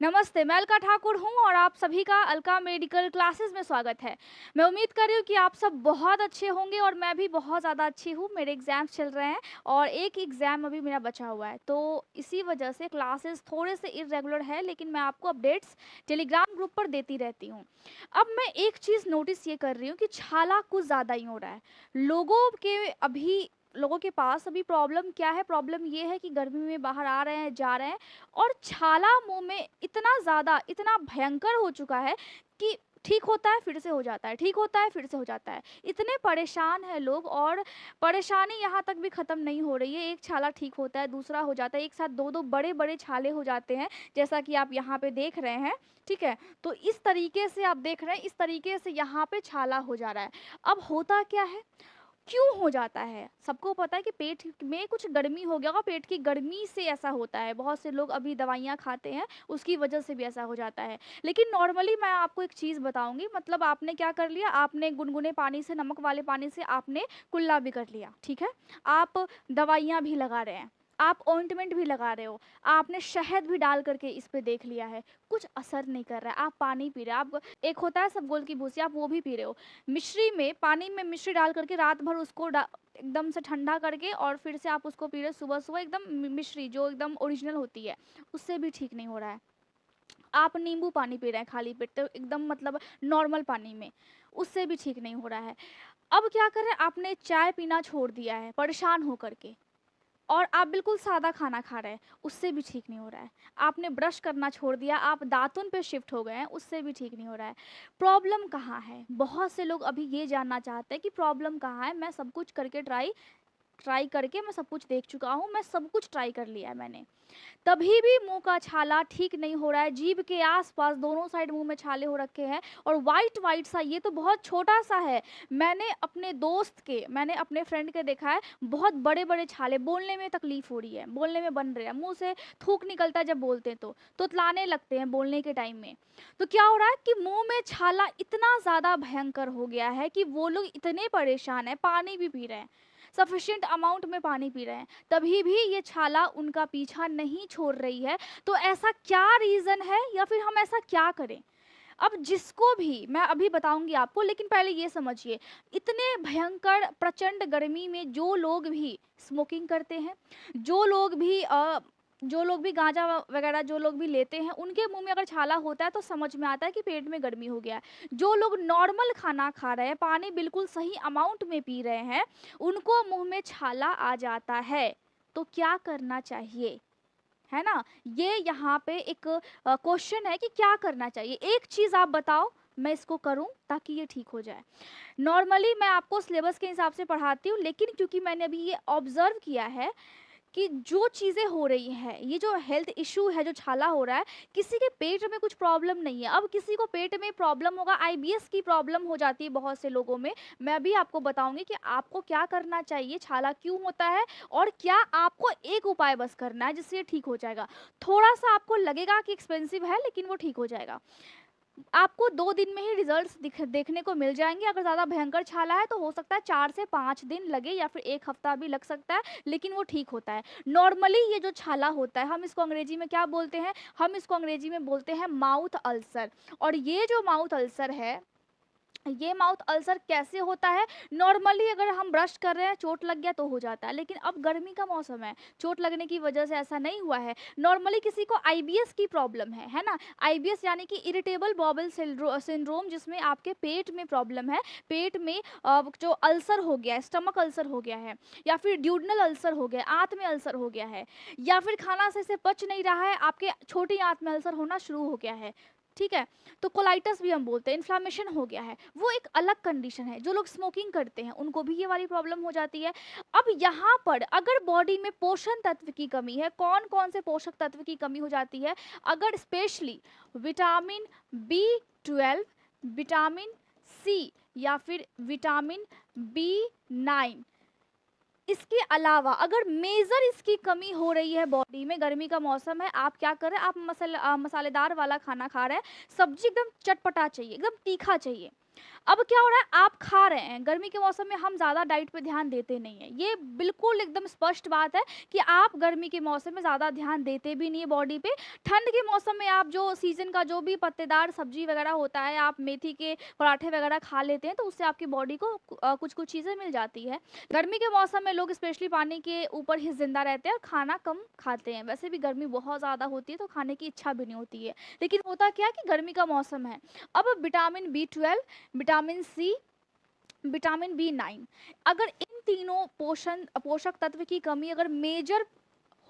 नमस्ते, मैं अलका ठाकुर हूँ और आप सभी का अलका मेडिकल क्लासेस में स्वागत है। मैं उम्मीद कर रही हूँ कि आप सब बहुत अच्छे होंगे और मैं भी बहुत ज़्यादा अच्छी हूँ। मेरे एग्ज़ाम्स चल रहे हैं और एक एग्ज़ाम अभी मेरा बचा हुआ है, तो इसी वजह से क्लासेस थोड़े से इर्रेगुलर है, लेकिन मैं आपको अपडेट्स टेलीग्राम ग्रुप पर देती रहती हूँ। अब मैं एक चीज़ नोटिस ये कर रही हूँ कि छाला कुछ ज़्यादा ही हो रहा है। लोगों के पास अभी प्रॉब्लम क्या है? प्रॉब्लम ये है कि गर्मी में बाहर आ रहे हैं, जा रहे हैं और छाला मुँह में इतना ज़्यादा, इतना भयंकर हो चुका है कि ठीक होता है, फिर से हो जाता है, ठीक होता है, फिर से हो जाता है। इतने परेशान हैं लोग और परेशानी यहाँ तक भी ख़त्म नहीं हो रही है। एक छाला ठीक होता है, दूसरा हो जाता है, एक साथ 2-2 बड़े-बड़े छाले हो जाते हैं, जैसा कि आप यहाँ पे देख रहे हैं, ठीक है? तो इस तरीके से आप देख रहे हैं, इस तरीके से यहाँ पे छाला हो जा रहा है। अब होता क्या है? क्यों हो जाता है? सबको पता है कि पेट में कुछ गर्मी हो गया होगा, पेट की गर्मी से ऐसा होता है। बहुत से लोग अभी दवाइयाँ खाते हैं, उसकी वजह से भी ऐसा हो जाता है। लेकिन नॉर्मली मैं आपको एक चीज़ बताऊँगी, मतलब आपने क्या कर लिया, आपने गुनगुने पानी से, नमक वाले पानी से आपने कुल्ला भी कर लिया, ठीक है? आप दवाइयाँ भी लगा रहे हैं, आप ऑइंटमेंट भी लगा रहे हो, आपने शहद भी डाल करके इस पे देख लिया है, कुछ असर नहीं कर रहा है। आप पानी पी रहे हो, आप एक होता है इसबगोल की भूसी, आप वो भी पी रहे हो। मिश्री में, पानी में मिश्री डाल करके रात भर उसको एकदम से ठंडा करके और फिर से आप उसको पी रहे हो सुबह-सुबह, एकदम मिश्री जो एकदम ओरिजिनल होती है, उससे भी ठीक नहीं हो रहा है। आप नींबू पानी पी रहे हैं खाली पेट, तो एकदम मतलब नॉर्मल पानी में, उससे भी ठीक नहीं हो रहा है। अब क्या करें, आपने चाय पीना छोड़ दिया है परेशान होकर के और आप बिल्कुल सादा खाना खा रहे हैं, उससे भी ठीक नहीं हो रहा है। आपने ब्रश करना छोड़ दिया, आप दातुन पे शिफ्ट हो गए हैं, उससे भी ठीक नहीं हो रहा है। प्रॉब्लम कहाँ है? बहुत से लोग अभी ये जानना चाहते हैं कि प्रॉब्लम कहाँ है? मैं सब कुछ करके ट्राई ट्राई करके मैं सब कुछ देख चुका हूँ, मैं सब कुछ ट्राई कर लिया है मैंने। तभी भी मुँह का छाला ठीक नहीं हो रहा है, जीभ के आस-पास दोनों साइड मुँह में छाले हो रखे हैं और व्हाइट-व्हाइट सा, ये तो बहुत छोटा-सा है। मैंने अपने फ्रेंड के देखा है, बहुत बड़े-बड़े छाले, बोलने में तकलीफ़ हो रही है, बोलने में बन रहे हैं, मुँह से थूक निकलता है जब बोलते हैं तो, तुतलाने लगते हैं बोलने के टाइम में। तो क्या हो रहा है कि मुँह में छाला इतना ज़्यादा भयंकर हो गया है कि वो लोग इतने परेशान हैं, पानी भी पी रहे हैं, सफिशिएंट अमाउंट में पानी पी रहे हैं, तभी भी ये छाला उनका पीछा नहीं छोड़ रही है। तो ऐसा क्या रीज़न है या फिर हम ऐसा क्या करें? अब जिसको भी मैं अभी बताऊँगी आपको, लेकिन पहले ये समझिए, इतने भयंकर प्रचंड गर्मी में जो लोग भी स्मोकिंग करते हैं, जो लोग भी गाँजा वगैरह जो लोग भी लेते हैं, उनके मुँह में अगर छाला होता है तो समझ में आता है कि पेट में गर्मी हो गया है। जो लोग नॉर्मल खाना खा रहे हैं, पानी बिल्कुल सही अमाउंट में पी रहे हैं, उनको मुँह में छाला आ जाता है। तो क्या करना चाहिए? है ना? ये यहाँ पे एक क्वेश्चन है कि क्या करना चाहिए? एक चीज़ आप बताओ, मैं इसको करूँ ताकि ये ठीक हो जाए। नॉर्मली मैं आपको सिलेबस के हिसाब से पढ़ाती हूँ, लेकिन क्योंकि मैंने अभी ये ऑब्ज़र्व किया है कि जो चीज़ें हो रही हैं, ये जो हेल्थ इश्यू है, जो छाला हो रहा है, किसी के पेट में कुछ प्रॉब्लम नहीं है। अब किसी को पेट में प्रॉब्लम होगा, आईबीएस की प्रॉब्लम हो जाती है बहुत से लोगों में। मैं अभी आपको बताऊँगी कि आपको क्या करना चाहिए, छाला क्यों होता है और क्या आपको एक उपाय बस करना है जिससे ये ठीक हो जाएगा। थोड़ा-सा आपको लगेगा कि एक्सपेंसिव है, लेकिन वो ठीक हो जाएगा। आपको 2 दिन में ही रिज़ल्ट्स देखने को मिल जाएँगे। अगर ज़्यादा भयंकर छाला है तो हो सकता है 4 से 5 दिन लगे या फिर 1 हफ्ता भी लग सकता है, लेकिन वो ठीक होता है। नॉर्मली ये जो छाला होता है, हम इसको अंग्रेज़ी में क्या बोलते हैं? हम इसको अंग्रेज़ी में बोलते हैं माउथ अल्सर। और ये जो माउथ अल्सर है, ये माउथ अल्सर कैसे होता है? नॉर्मली अगर हम ब्रश कर रहे हैं, चोट लग गया तो हो जाता है, लेकिन अब गर्मी का मौसम है, चोट लगने की वजह से ऐसा नहीं हुआ है। नॉर्मली किसी को आईबीएस की प्रॉब्लम है ना? आईबीएस यानी कि इरिटेबल बॉवल सिंड्रोम, जिसमें आपके पेट में प्रॉब्लम है, पेट में जो अल्सर हो गया है, स्टमक अल्सर हो गया है या फिर ड्यूडेनल अल्सर हो गया है, आंत में अल्सर हो गया है या फिर खाना सही से पच नहीं रहा है, आपके छोटी आंत में अल्सर होना शुरू हो गया है, ठीक है? तो कोलाइटिस भी हम बोलते हैं, इन्फ्लेमेशन हो गया है, वो एक अलग कंडीशन है। जो लोग स्मोकिंग करते हैं उनको भी ये वाली प्रॉब्लम हो जाती है। अब यहाँ पर अगर बॉडी में पोषण तत्व की कमी है, कौन कौन से पोषक तत्व की कमी हो जाती है? अगर specially vitamin B 12, vitamin C या फिर विटामिन बी 9, इसके अलावा अगर मेजर इसकी कमी हो रही है बॉडी में, गर्मी का मौसम है, आप क्या कर रहे हैं, आप मसालेदार वाला खाना खा रहे हैं, सब्जी एकदम चटपटा चाहिए, एकदम तीखा चाहिए, अब क्या हो रहा है, आप खा रहे हैं, गर्मी के मौसम में हम ज़्यादा डाइट पे ध्यान देते नहीं हैं, ये बिल्कुल एकदम स्पष्ट बात है कि आप गर्मी के मौसम में ज़्यादा ध्यान देते भी नहीं है बॉडी पे। ठंड के मौसम में आप जो सीज़न का जो भी पत्तेदार सब्जी वगैरह होता है, आप मेथी के पराठे वगैरह खा लेते हैं, तो उससे आपकी बॉडी को कुछ-कुछ चीज़ें मिल जाती है। गर्मी के मौसम में लोग स्पेशली पानी के ऊपर ही ज़िंदा रहते हैं और खाना कम खाते हैं। वैसे भी गर्मी बहुत ज़्यादा होती है, तो खाने की इच्छा भी नहीं होती है। लेकिन होता क्या है कि गर्मी का मौसम है, अब vitamin B12, vitamin C, vitamin B9, अगर इन तीनों पोषक तत्व की कमी अगर मेजर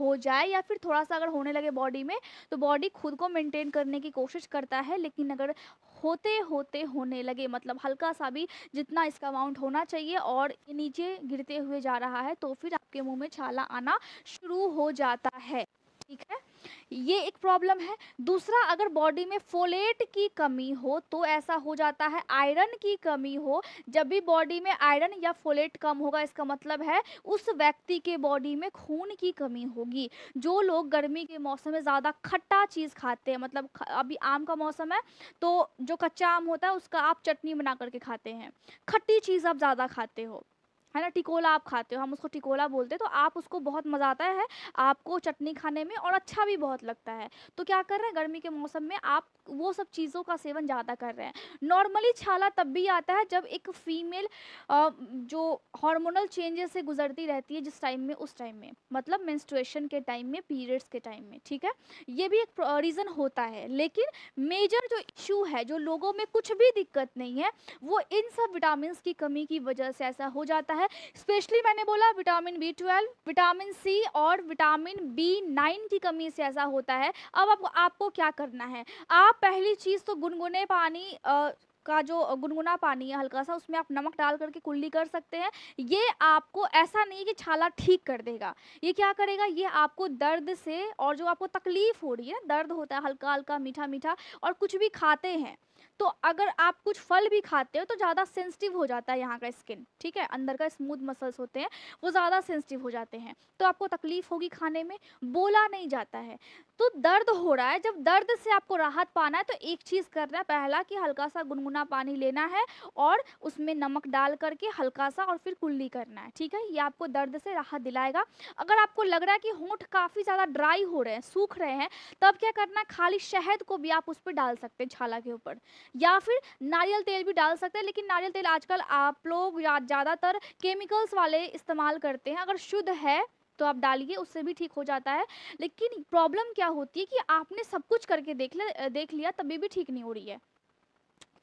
हो जाए या फिर थोड़ा-सा अगर होने लगे बॉडी में, तो बॉडी खुद को मेंटेन करने की कोशिश करता है, लेकिन अगर होते-होते होने लगे, मतलब हल्का-सा भी जितना इसका अमाउंट होना चाहिए और ये नीचे गिरते हुए जा रहा है, तो फिर आपके मुँह में छाला आना शुरू हो जाता है, ठीक है? ये एक प्रॉब्लम है। दूसरा, अगर बॉडी में फोलेट की कमी हो तो ऐसा हो जाता है, आयरन की कमी हो, जब भी बॉडी में आयरन या फोलेट कम होगा, इसका मतलब है उस व्यक्ति के बॉडी में खून की कमी होगी। जो लोग गर्मी के मौसम में ज़्यादा खट्टा चीज़ खाते हैं, मतलब अभी आम का मौसम है, तो जो कच्चा आम होता है उसका आप चटनी बना करके खाते हैं, खट्टी चीज़ आप ज़्यादा खाते हो, है ना? टिकोला आप खाते हो, हम उसको टिकोला बोलते हैं, तो आप उसको बहुत मज़ा आता है आपको चटनी खाने में और अच्छा भी बहुत लगता है। तो क्या कर रहे हैं, गर्मी के मौसम में आप वो सब चीज़ों का सेवन ज़्यादा कर रहे हैं। नॉर्मली छाला तब भी आता है जब एक फीमेल जो हार्मोनल चेंजेस से गुजरती रहती है, जिस टाइम में, उस टाइम में, मतलब मेंस्ट्रुएशन के टाइम में, पीरियड्स के टाइम में, ठीक है? ये भी एक रीज़न होता है, लेकिन मेजर जो इशू है, जो लोगों में कुछ भी दिक्कत नहीं है, वो इन सब विटामिन्स की कमी की वजह से ऐसा हो जाता है। स्पेशली मैंने बोला विटामिन B12, विटामिन सी और विटामिन B9 की कमी से ऐसा होता है। अब आपको क्या करना है, आप पहली चीज़ तो गुनगुने पानी का जो गुनगुना पानी है हल्का-सा, उसमें आप नमक डाल कर के कुल्ली कर सकते हैं। ये आपको ऐसा नहीं कि छाला ठीक कर देगा, ये क्या करेगा, ये आपको दर्द से, और जो आपको तकलीफ़ हो रही है, दर्द होता है हल्का-हल्का, मीठा-मीठा, और कुछ भी खाते हैं, तो अगर आप कुछ फल भी खाते हो तो ज़्यादा सेंसिटिव हो जाता है यहाँ का स्किन, ठीक है? अंदर का स्मूथ मसल्स होते हैं, वो ज़्यादा सेंसिटिव हो जाते हैं, तो आपको तकलीफ़ होगी खाने में, बोला नहीं जाता है। तो दर्द हो रहा है, जब दर्द से आपको राहत पाना है, तो एक चीज़ करना है, पहला कि हल्का-सा गुनगुना पानी लेना है और उसमें नमक डाल कर के हल्का-सा और फिर कुल्ली करना है, ठीक है? ये आपको दर्द से राहत दिलाएगा। अगर आपको लग रहा है कि होंठ काफ़ी ज़्यादा ड्राई हो रहे हैं, सूख रहे हैं, तब क्या करना है, खाली शहद को भी आप उस पे डाल सकते हैं छाला के ऊपर, या फिर नारियल तेल भी डाल सकते हैं, लेकिन नारियल तेल आजकल आप लोग या ज़्यादातर केमिकल्स वाले इस्तेमाल करते हैं। अगर शुद्ध है तो आप डालिए, उससे भी ठीक हो जाता है। लेकिन प्रॉब्लम क्या होती है कि आपने सब कुछ करके देख लिया, तभी भी ठीक नहीं हो रही है,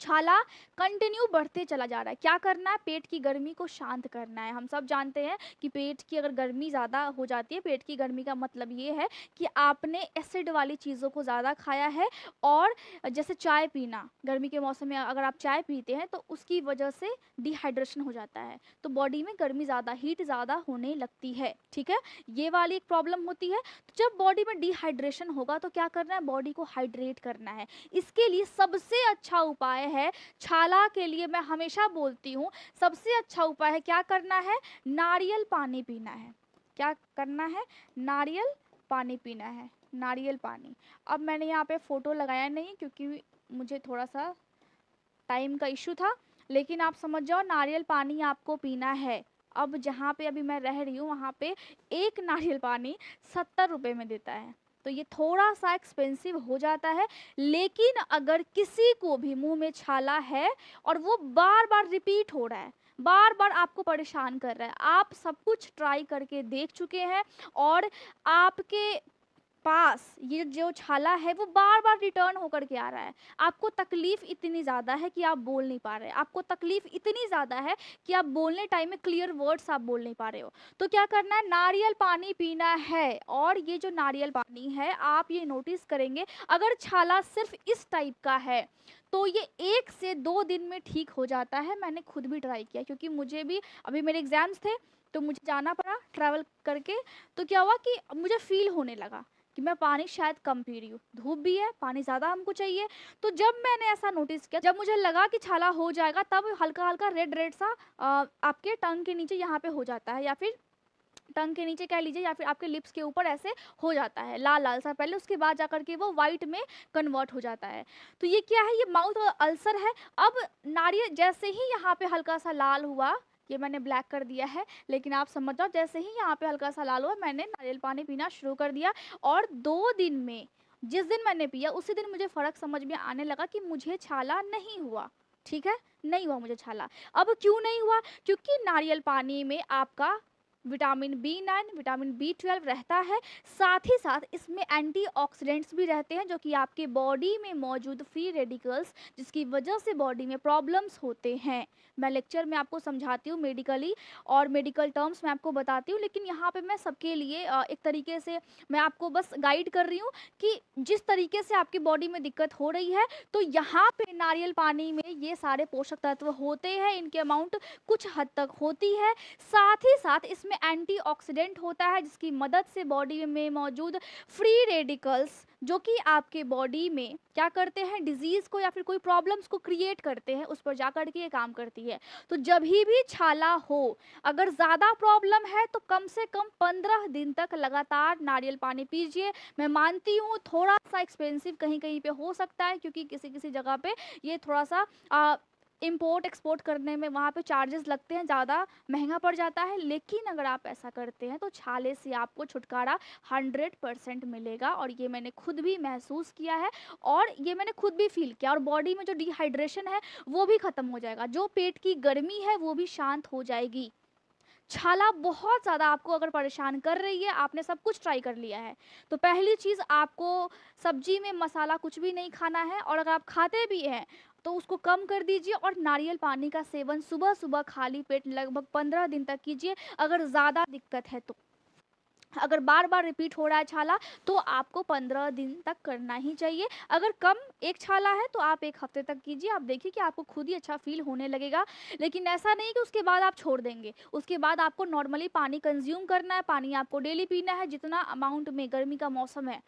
छाला कंटिन्यू बढ़ते चला जा रहा है। क्या करना है, पेट की गर्मी को शांत करना है। हम सब जानते हैं कि पेट की अगर गर्मी ज़्यादा हो जाती है, पेट की गर्मी का मतलब ये है कि आपने एसिड वाली चीज़ों को ज़्यादा खाया है, और जैसे चाय पीना, गर्मी के मौसम में अगर आप चाय पीते हैं तो उसकी वजह से डिहाइड्रेशन हो जाता है, तो बॉडी में गर्मी ज़्यादा, हीट ज़्यादा होने लगती है, ठीक है? ये वाली एक प्रॉब्लम होती है। तो जब बॉडी में डिहाइड्रेशन होगा तो क्या करना है, बॉडी को हाइड्रेट करना है। इसके लिए सबसे अच्छा उपाय है, छाला के लिए मैं हमेशा बोलती हूँ, सबसे अच्छा उपाय है, क्या करना है, नारियल पानी पीना है। क्या करना है, नारियल पानी पीना है, नारियल पानी। अब मैंने यहाँ पे फ़ोटो लगाया नहीं क्योंकि मुझे थोड़ा-सा टाइम का इश्यू था, लेकिन आप समझ जाओ, नारियल पानी आपको पीना है। अब जहाँ पे अभी मैं रह रही हूँ, वहाँ पे एक नारियल पानी 70 रुपए में देता है, तो ये थोड़ा-सा एक्सपेंसिव हो जाता है। लेकिन अगर किसी को भी मुँह में छाला है और वो बार-बार रिपीट हो रहा है, बार-बार आपको परेशान कर रहा है, आप सब कुछ ट्राई करके देख चुके हैं और आपके पास ये जो छाला है वो बार-बार रिटर्न होकर के आ रहा है। आपको तकलीफ़ इतनी ज़्यादा है कि आप बोल नहीं पा रहे। आपको तकलीफ़ इतनी ज़्यादा है कि आप बोलने टाइम में क्लियर वर्ड्स आप बोल नहीं पा रहे हो। तो क्या करना है, नारियल पानी पीना है, और ये जो नारियल पानी है, आप ये नोटिस करेंगे, अगर छाला सिर्फ़ इस टाइप का है, तो ये 1 से 2 दिन में ठीक हो जाता है। मैंने खुद भी ट्राई किया, क्योंकि मुझे भी अभी मेरे एग्ज़ाम्स थे, तो मुझे जाना पड़ा ट्रैवल करके। तो क्या हुआ कि मुझे फ़ील होने लगा कि मैं पानी शायद कम पी रही हूँ, धूप भी है, पानी ज़्यादा हमको चाहिए। तो जब मैंने ऐसा नोटिस किया, जब मुझे लगा कि छाला हो जाएगा, तब हल्का-हल्का रेड-रेड सा आपके टंग के नीचे यहाँ पे हो जाता है, या फिर टंग के नीचे कह लीजिए या फिर आपके लिप्स के ऊपर ऐसे हो जाता है लाल लाल सा पहले, उसके बाद जाकर के वो वाइट में कन्वर्ट हो जाता है। तो ये क्या है, ये माउथ अल्सर है। अब नारियल जैसे ही यहाँ पे हल्का सा लाल हुआ, ये मैंने ब्लैक कर दिया है लेकिन आप समझ जाओ, जैसे ही यहाँ पे हल्का सा लाल हुआ मैंने नारियल पानी पीना शुरू कर दिया, और 2 दिन में, जिस दिन मैंने पिया उसी दिन मुझे फ़र्क समझ में आने लगा कि मुझे छाला नहीं हुआ। ठीक है, नहीं हुआ मुझे छाला। अब क्यों नहीं हुआ? क्योंकि नारियल पानी में आपका विटामिन B9, विटामिन B12 रहता है, साथ ही साथ इसमें एंटीऑक्सीडेंट्स भी रहते हैं जो कि आपके बॉडी में मौजूद फ्री रेडिकल्स, जिसकी वजह से बॉडी में प्रॉब्लम्स होते हैं। मैं लेक्चर में आपको समझाती हूँ मेडिकली, और मेडिकल टर्म्स मैं आपको बताती हूँ, लेकिन यहाँ पे मैं सबके लिए एक तरीके से मैं आपको बस गाइड कर रही हूँ कि जिस तरीके से आपकी बॉडी में दिक्कत हो रही है, तो यहाँ पे नारियल पानी में ये सारे पोषक तत्व होते हैं, इनके अमाउंट कुछ हद तक होती है। साथ ही साथ इसमें एंटीऑक्सीडेंट होता है, जिसकी मदद से बॉडी में मौजूद फ्री रेडिकल्स, जो कि आपके बॉडी में क्या करते हैं, डिजीज़ को या फिर कोई प्रॉब्लम्स को क्रिएट करते हैं, उस पर जाकर के ये काम करती है। तो जब भी छाला हो, अगर ज़्यादा प्रॉब्लम है तो कम से कम 15 दिन तक लगातार नारियल पानी पीजिए। मैं मानती हूँ थोड़ा सा एक्सपेंसिव कहीं कहीं पे हो सकता है, क्योंकि किसी किसी जगह पे ये थोड़ा सा इम्पोर्ट एक्सपोर्ट करने में वहाँ पे चार्जेस लगते हैं, ज़्यादा महंगा पड़ जाता है। लेकिन अगर आप ऐसा करते हैं तो छाले से आपको छुटकारा 100% मिलेगा, और ये मैंने खुद भी महसूस किया है, और ये मैंने खुद भी फील किया। और बॉडी में जो डिहाइड्रेशन है वो भी ख़त्म हो जाएगा, जो पेट की गर्मी है वो भी शांत हो जाएगी। छाला बहुत ज़्यादा आपको अगर परेशान कर रही है, आपने सब कुछ ट्राई कर लिया है, तो पहली चीज़ आपको सब्जी में मसाला कुछ भी नहीं खाना है, और अगर आप खाते भी हैं तो उसको कम कर दीजिए, और नारियल पानी का सेवन सुबह सुबह खाली पेट लगभग 15 दिन तक कीजिए। अगर ज़्यादा दिक्कत है तो, अगर बार बार रिपीट हो रहा है छाला, तो आपको 15 दिन तक करना ही चाहिए। अगर कम एक छाला है तो आप 1 हफ्ते तक कीजिए, आप देखिए कि आपको खुद ही अच्छा फील होने लगेगा। लेकिन ऐसा नहीं कि उसके बाद आप छोड़ देंगे, उसके बाद आपको नॉर्मली पानी कंज्यूम करना है, पानी आपको डेली पीना है, जितना अमाउंट में, गर्मी का मौसम है,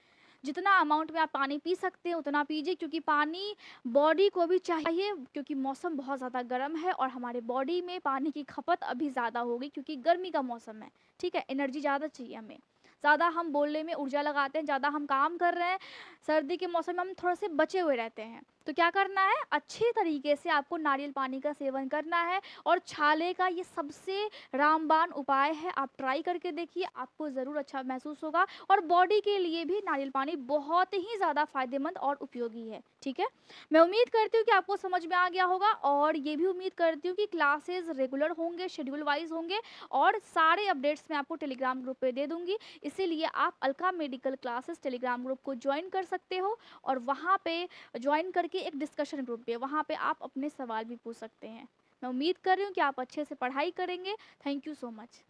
जितना अमाउंट में आप पानी पी सकते हैं उतना पीजिए, क्योंकि पानी बॉडी को भी चाहिए, क्योंकि मौसम बहुत ज़्यादा गर्म है और हमारे बॉडी में पानी की खपत अभी ज़्यादा होगी, क्योंकि गर्मी का मौसम है। ठीक है, एनर्जी ज़्यादा चाहिए हमें, ज़्यादा हम बोलने में ऊर्जा लगाते हैं, ज़्यादा हम काम कर रहे हैं। सर्दी के मौसम में हम थोड़ा से बचे हुए रहते हैं, तो क्या करना है, अच्छे तरीके से आपको नारियल पानी का सेवन करना है। और छाले का ये सबसे रामबाण उपाय है, आप ट्राई करके देखिए, आपको ज़रूर अच्छा महसूस होगा। और बॉडी के लिए भी नारियल पानी बहुत ही ज़्यादा फायदेमंद और उपयोगी है। ठीक है, मैं उम्मीद करती हूँ कि आपको समझ में आ गया होगा, और ये भी उम्मीद करती हूँ कि क्लासेस रेगुलर होंगे, शेड्यूल वाइज होंगे, और सारे अपडेट्स मैं आपको टेलीग्राम ग्रुप पे दे दूँगी। इसीलिए आप Alka medical classes Telegram group को ज्वाइन कर सकते हो, और वहाँ पे ज्वाइन करके एक डिस्कशन ग्रुप भी है, वहाँ पे आप अपने सवाल भी पूछ सकते हैं। मैं उम्मीद कर रही हूँ कि आप अच्छे से पढ़ाई करेंगे। Thank you so much.